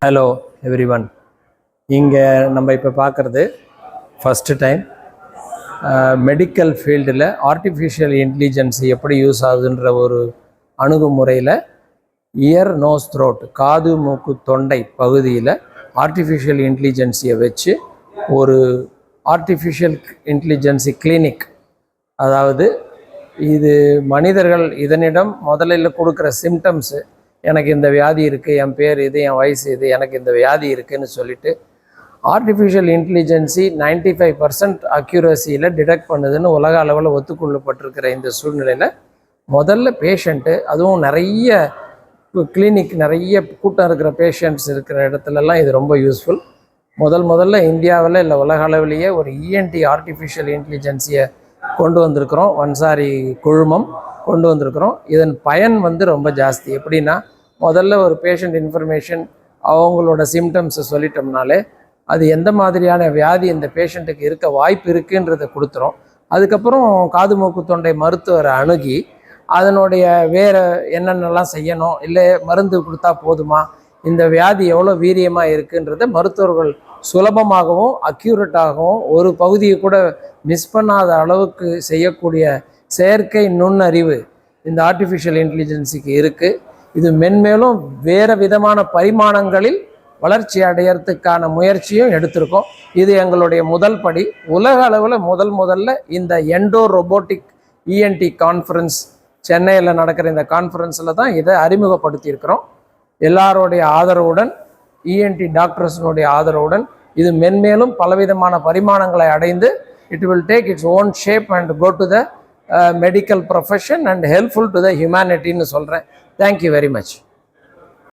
Hello everyone. இங்கே நம்ம இப்போ பார்க்குறது ஃபஸ்ட்டு டைம் மெடிக்கல் ஃபீல்டில் ஆர்டிஃபிஷியல் இன்டெலிஜென்ஸ் எப்படி யூஸ் ஆகுதுன்ற ஒரு அணுகுமுறையில் இயர் நோஸ் த்ரோட் காது மூக்கு தொண்டை பகுதியில் ஆர்டிஃபிஷியல் இன்டெலிஜென்ஸியை வச்சு ஒரு ஆர்டிஃபிஷியல் இன்டெலிஜென்சி கிளினிக், அதாவது இது மனிதர்கள் இதனிடம் முதலில் கொடுக்குற சிம்டம்ஸு, எனக்கு இந்த வியாதி இருக்குது, என் பேர் இது, என் வயசு இது, எனக்கு இந்த வியாதி இருக்குதுன்னு சொல்லிவிட்டு ஆர்டிஃபிஷியல் இன்டெலிஜென்சி 95% அக்யூரஸியில் டிடெக்ட் பண்ணுதுன்னு உலக அளவில் ஒத்துக்கொள்ளப்பட்டிருக்கிற இந்த சூழ்நிலையில் முதல்ல பேஷண்ட்டு, அதுவும் நிறைய கிளினிக் நிறைய கூட்டம் இருக்கிற பேஷண்ட்ஸ் இருக்கிற இடத்துலலாம் இது ரொம்ப யூஸ்ஃபுல். முதல்ல இந்தியாவில் இல்லை உலக அளவிலேயே ஒரு இஎன்டி ஆர்டிஃபிஷியல் இன்டெலிஜென்சியை கொண்டு வந்திருக்கிறோம். வன்சாரி குழுமம் கொண்டு வந்திருக்கிறோம். இதன் பயன் ரொம்ப ஜாஸ்தி. எப்படின்னா, முதல்ல ஒரு பேஷண்ட் இன்ஃபர்மேஷன் அவங்களோட சிம்டம்ஸை சொல்லிட்டோம்னாலே அது எந்த மாதிரியான வியாதி இந்த பேஷண்ட்டுக்கு இருக்க வாய்ப்பு இருக்குன்றதை கொடுத்துரும். அதுக்கப்புறம் காது மூக்கு தொண்டை மருத்துவரை அணுகி அதனுடைய வேறு என்னென்னலாம் செய்யணும், இல்லை மருந்து கொடுத்தா போதுமா, இந்த வியாதி எவ்வளோ வீரியமாக இருக்குன்றதை மருத்துவர்கள் சுலபமாகவும் அக்யூரேட்டாகவும் ஒரு பகுதியை கூட மிஸ் பண்ணாத அளவுக்கு செய்யக்கூடிய செயற்கை நுண்ணறிவு இந்த ஆர்டிஃபிஷியல் இன்டெலிஜென்ஸுக்கு இருக்குது. இது மென்மேலும் வேறு விதமான பரிமாணங்களில் வளர்ச்சி அடையிறதுக்கான முயற்சியும் எடுத்திருக்கோம். இது எங்களுடைய முதல் படி. உலக அளவில் முதல்ல இந்த எண்டோ ரோபோட்டிக் இஎன்டி கான்ஃபரன்ஸ் சென்னையில் நடக்கிற இந்த கான்ஃபரன்ஸில் தான் இதை அறிமுகப்படுத்தியிருக்கிறோம். எல்லாருடைய ஆதரவுடன், இஎன்டி டாக்டர்ஸினுடைய ஆதரவுடன் இது மென்மேலும் பலவிதமான பரிமாணங்களை அடைந்து it will take its own shape and go to the medical profession and helpful to the humanity ன்னு சொல்கிறேன். Thank you very much.